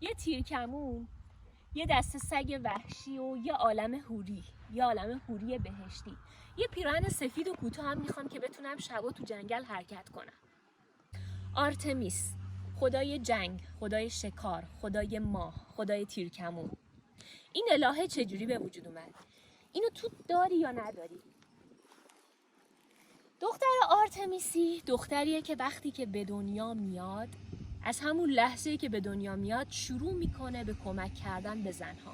یه تیرکمون، یه دسته سگ وحشی و یه عالم حوری، یه عالم حوری بهشتی، یه پیراهن سفید و کوتاه هم میخوام که بتونم شبا تو جنگل حرکت کنم. آرتمیس، خدای جنگ، خدای شکار، خدای ماه، خدای تیرکمون. این الهه چجوری به وجود اومد؟ اینو تو داری یا نداری؟ دختر آرتمیسی دختریه که وقتی که به دنیا میاد، از همون لحظه‌ای که به دنیا میاد شروع میکنه به کمک کردن به زنها.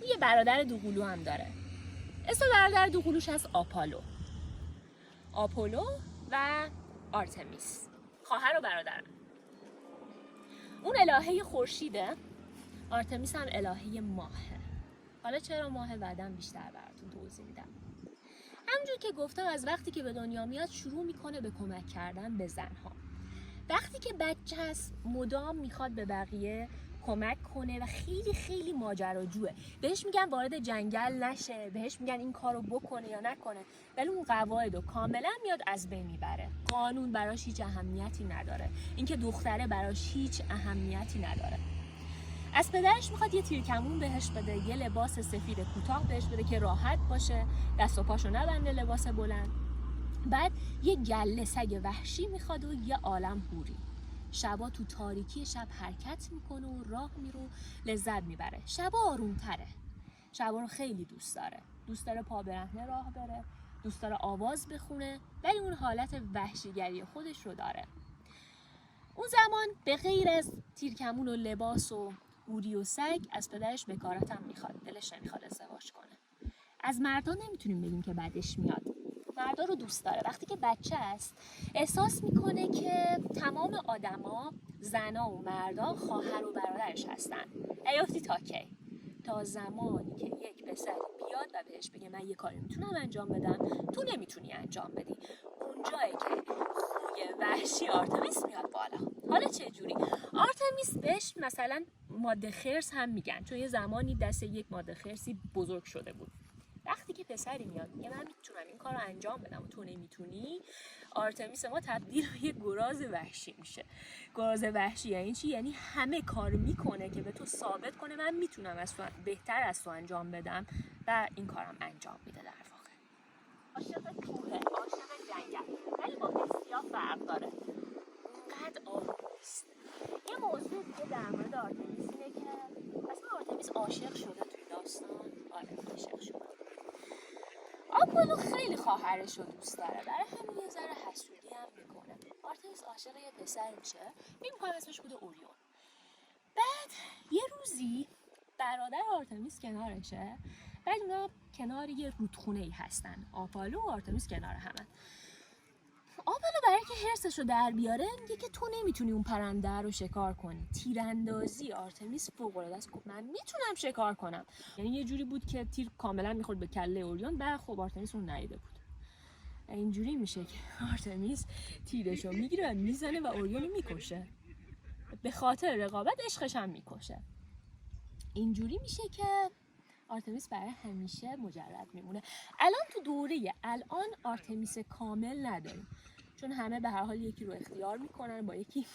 یه برادر دوقلو هم داره. اسم برادر دوقلوش از آپولو و آرتمیس، خواهر و برادر. اون الهه خورشیده، آرتمیس هم الهه ماهه. حالا چرا ماه بعداً بیشتر براتون توضیح میدم. همونجور که گفتم از وقتی که به دنیا میاد شروع میکنه به کمک کردن به زنها. وقتی که بچه هست مدام میخواد به بقیه کمک کنه و خیلی خیلی ماجراجوه. بهش میگن وارد جنگل نشه، بهش میگن این کارو بکنه یا نکنه، ولی اون قواعدو کاملا میاد از بین میبره. قانون براش هیچ اهمیتی نداره، اینکه دختره براش هیچ اهمیتی نداره. از پدرش میخواد یه تیرکمون بهش بده، یه لباس سفید کوتاه بهش بده که راحت باشه، دست و پاشو نبنده لباس بلند. بعد یه گله سگ وحشی میخواد و یه عالم حوری. شبا تو تاریکی شب حرکت میکنه و راه میره و لذت میبره. شبا آرومتره. شبا رو خیلی دوست داره. دوست داره پا برهنه راه بره، دوست داره آواز بخونه، ولی اون حالت وحشیگری خودش رو داره. اون زمان به غیر از تیرکمون و لباس و حوری و سگ، از پدرش بکارت هم میخواد. دلش نمیخواد ازدواج کنه. از مردا نمیتونیم بگیم که بعدش میاد. مردا رو دوست داره. وقتی که بچه است احساس میکنه که تمام آدما، زنا و مردا، خواهر و برادرش هستن. ایافتی تا کی؟ تا زمانی که یک پسر بیاد و بهش بگه من یه کاری میتونم انجام بدم، تو نمیتونی انجام بدی. اونجایی که خوی وحشی آرتمیس میاد بالا. حالا چه جوری؟ آرتمیس بهش مثلا ماده خرس هم میگن، چون یه زمانی دست یک ماده خرسی بزرگ شده بود. وقتی که پسری میاد میگه من میتونم این کار رو انجام بدم و تو نمیتونی، آرتمیس ما تبدیل به یه گراز وحشی میشه. گراز وحشی یعنی چی؟ یعنی همه کار میکنه که به تو ثابت کنه من میتونم از تو بهتر از تو انجام بدم و این کارم انجام میده. در واقع عاشق کوه، عاشق جنگل، ولی با بسیار فرق داره. اونقدر آروم نیست. یه موضوع دیگه در مورد آرتمیس اینه که اصلا آرتمیس عاشق شده توی داستان. آره عاشق شده. آپولو خیلی خواهرش رو دوست داره، برای همین یه ذره حسودی هم میکنه. آرتمیس عاشق یه پسر میشه، میگم اسمش بوده اوریون. بعد یه روزی برادر آرتمیس کنارشه، بعد اونا کنار یه رودخونه‌ای هستن. آپولو و آرتمیس کنار همن. آپولو برای که حرصش رو در بیاره میگه که تو نمیتونی اون پرنده رو شکار کنی. تیراندازی آرتمیس فوق‌العاده است. من میتونم شکار کنم. یعنی یه جوری بود که تیر کاملا میخورد به کله اوریون، بعد خب آرتمیس اون ندیده بود. اینجوری میشه که آرتمیس تیرشو میگیره و میزنه و اوریون میکشه. به خاطر رقابت عشقش هم میکشه. اینجوری میشه که آرتمیس برای همیشه مجرد میمونه. الان تو دوره الان آرتمیس کامل نداریم، چون همه به هر حال یکی رو اختیار میکنن، با یکی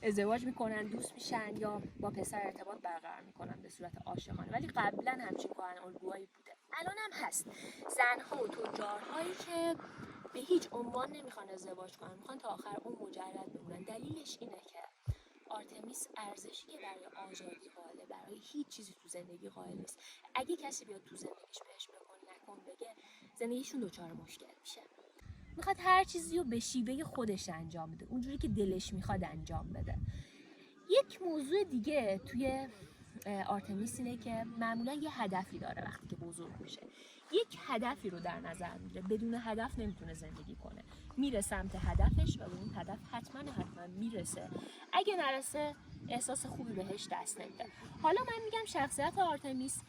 ازدواج میکنن، دوست میشن یا با پسر ارتباط برقرار میکنن به صورت عاشقانه. ولی قبلا همچین کارن الگوهایی بوده، الان هم هست. زنها و تجارهایی که به هیچ عنوان نمیخوان ازدواج کنن، میخوان تا آخر اون مجرد بمونن. دلیلش اینه که آرتمیس ارزشی که برای آزادی قائله، برای هیچ چیزی تو زندگی قائل نیست. اگه کسی بیاد تو زندگیش بهش بکن نکن بگه، زندگیشون دچار مشکل میشه. میخواد هر چیزی رو به شیوه خودش انجام بده، اونجوری که دلش میخواد انجام بده. یک موضوع دیگه توی آرتمیس اینه که معمولا یه هدفی داره. وقتی که بزرگ میشه یک هدفی رو در نظر میگیره. بدون هدف نمیتونه زندگی کنه. میره سمت هدفش و به اون هدف حتما میرسه. اگه نرسه احساس خوبی بهش دست نمیده. حالا من میگم شخصیت آرتمیس،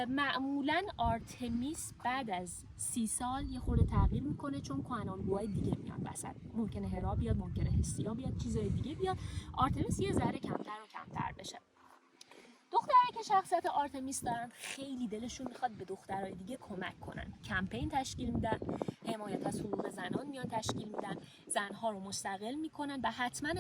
معمولا آرتمیس بعد از 30 سال یه خورده تغییر میکنه، چون کهن‌الگوهای دیگه میاد وسط. ممکنه هرا بیاد، ممکنه هستیا بیاد، چیزای دیگه بیاد. آرتمیس یه ذره کمتر و کمتر بشه. دخترایی که شخصیت آرتمیس دارن خیلی دلشون میخواد به دخترای دیگه کمک کنن. کمپین تشکیل میدن، حمایت از حقوق زنان میان تشکیل میدن. زنها رو مستقل میکنن و حتما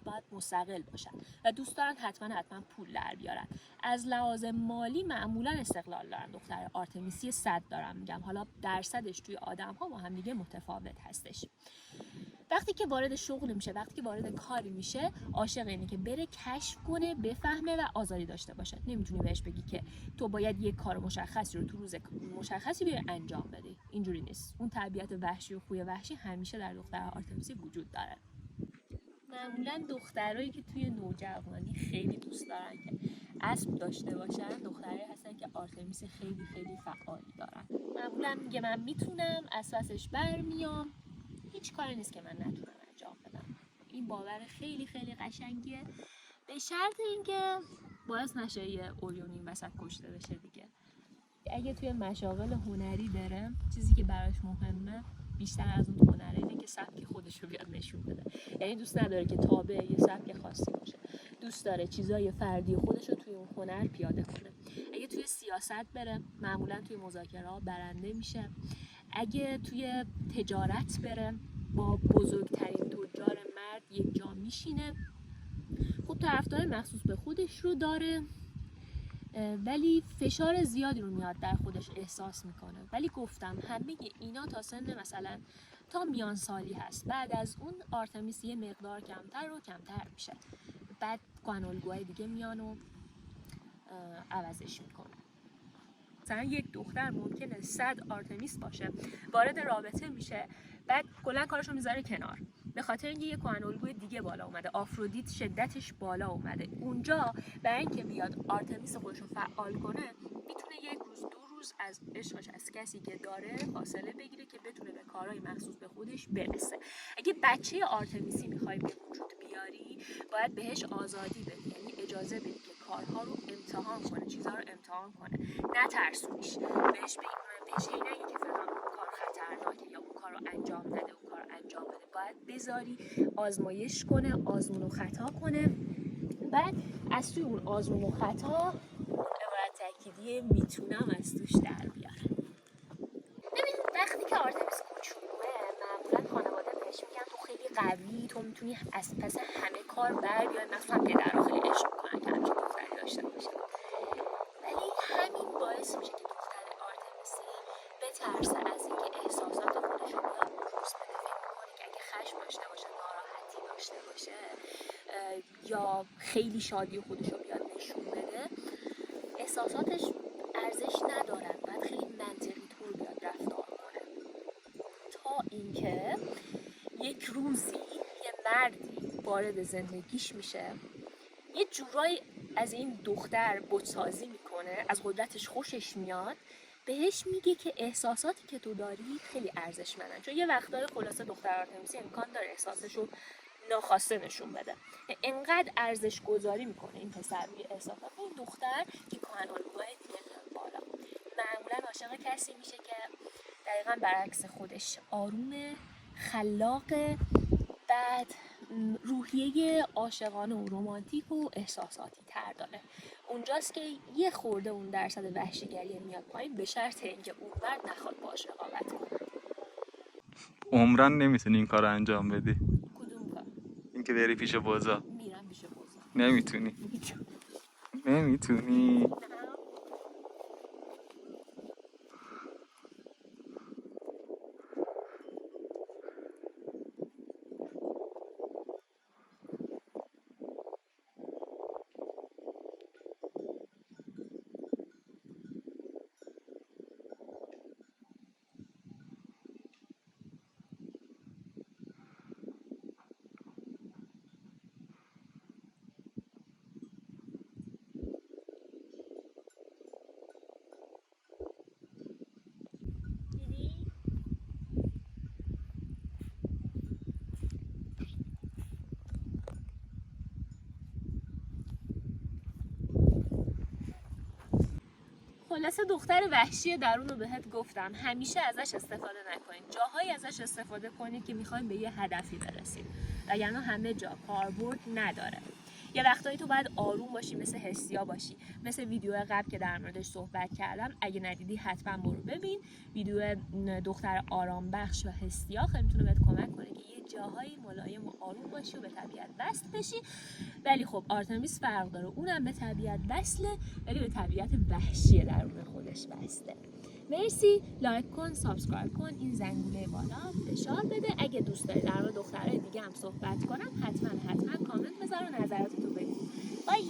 باید مستقل باشن و دوست دارن حتما پول در بیارن. از لحاظ مالی معمولا استقلال دارن. دختر آرتمیسی 100 دارم میگم، حالا درصدش توی آدم ها با هم دیگه متفاوت هستش. وقتی که وارد شغل میشه، وقتی که وارد کاری میشه، عاشق اینه که بره کشف کنه، بفهمه و آزادی داشته باشه. نمیتونی بهش بگی که تو باید یک کار مشخصی رو تو روز مشخصی بیای انجام بدی. اینجوری نیست. اون طبیعت وحشی و خوی وحشی همیشه در دختر آرتمیسی وجود داره. معمولا دخترایی که توی نوجوانی خیلی دوست دارن که اسب داشته باشن، دخترایی هستن که آرتمیس خیلی فعالی دارن. معمولا میگه من میتونم، از پسش برمیام، هیچ کاری نیست که من نتونم انجام بدم. این باور خیلی قشنگیه، به شرط اینکه باعث نشه یه اوریون این وسط کشته بشه دیگه. اگه توی مشاغل هنری بره، چیزی که براش مهمه بیشتر از اون هنره اینه که سبک خودش رو بیاد نشون بده. یعنی دوست نداره که تابع یه سبک خاصی باشه، دوست داره چیزای فردی خودش رو توی اون هنر پیاده کنه. اگه توی سیاست بره، معمولا توی مذاکرات برنده میشه. اگه توی تجارت بره، با بزرگترین تجار مرد یک جا میشینه. خب طرفدار مخصوص به خودش رو داره، ولی فشار زیادی رو میاد در خودش احساس میکنه. ولی گفتم همه اینا تا سن مثلا تا میان سالی هست. بعد از اون آرتمیس یه مقدار کمتر میشه. بعد کانالگوهای دیگه میان و عوضش میکنه. مثلا یک دختر ممکنه 100 آرتمیس باشه، وارد رابطه میشه، بعد کلا کارشو میذاره کنار به خاطر اینکه یه کانالگوی دیگه بالا اومده، آفرودیت شدتش بالا اومده. اونجا برای اینکه بیاد آرتمیس خودشو فعال کنه، میتونه یک روز 2 روز از عشقش از کسی که داره فاصله بگیره که بتونه به کارهای مخصوص به خودش برسه. اگه بچه آرتمیسی میخوای به وجود بیاری، باید بهش آزادی بدی، یعنی اجازه بدی که کارها رو امتحان کنه، چیزها رو امتحان کنه، نترسونیش. بهش نگی که فلان کار خطرناکه یا اون کار رو انجام نده، اون کار انجام بده. باید بذاری آزمایش کنه، آزمون و خطا کنه. بعد از توی اون آزمون و خطا عبارت تأکیدی میتونم از توش در بیاره. ببین وقتی که آرتمیس کوچولوه، معمولا خانواده بهش میگن تو خیلی قوی، تو میتونی از پس همه کار بر بیای. مثلا پدرها خیلی عشق میکنن که همچین دختری داشته باشه، ولی همین باعث میشه که دختر آرتمیسی بترسه از اینکه احساسات خودش رو بیاد بروز بده. فکر میکنه که اگه خشم داشته باشه، ناراحتی داشته باشه، یا خیلی شادی خودش رو بیاد نشون بده، احساساتش ارزش ندارن. باید خیلی منطقی طور بیاد رفتار کنه، تا اینکه یک روزی یه مردی وارد زندگیش میشه، یه جورایی از این دختر بتسازی میکنه، از قدرتش خوشش میاد، بهش میگه که احساساتی که تو داری خیلی ارزشمندن. چون یه وقتای خلاصه دختر آرتمیسی امکان داره احساسشو ناخواسته نشون بده. انقدر ارزش گذاری میکنه این پسر روی احساسات این دختر که کانالگوهای دیگه میاد بالا. معمولا عاشق کسی میشه که دقیقا برعکس خودش آرومه، خلاقه، بعد روحیه عاشقانه و رمانتیک و احساساتی تر داره. اونجاست که یه خورده اون درصد وحشیگری میاد پایین، به شرط اینکه اون مرد نخواد باهاش رقابت کنه. عمرن نمیتونی این کار رو انجام بدی. کدوم کار؟ اینکه بری پیش بوزا. میرم پیش بوزا. نمیتونی. نمیتونی. خلاصه دختر وحشی درون رو بهت گفتم، همیشه ازش استفاده نکنید. جاهایی ازش استفاده کنید که میخواین به یه هدفی برسید، وگرنه همه جا کاربرد نداره. یه وقتایی تو باید آروم باشی، مثل هستیا باشی، مثل ویدیو قبل که در موردش صحبت کردم. اگه ندیدی حتما برو ببین. ویدیو دختر آرام بخش و هستیا خیلی میتونه بهت کمک کنه که یه جاهایی ملایم و آروم باشی و به طبیعت وصل بشی. ولی خب آرتمیس فرق داره، اونم به طبیعت وصله ولی به طبیعت وحشی درون خودش وصله. مرسی، لایک کن، سابسکرایب کن، این زنگوله بالا فشار بده. اگه دوست داری در مورد دخترای دیگه هم صحبت کنم حتما کامنت بذار و نظراتتو بگو. بای.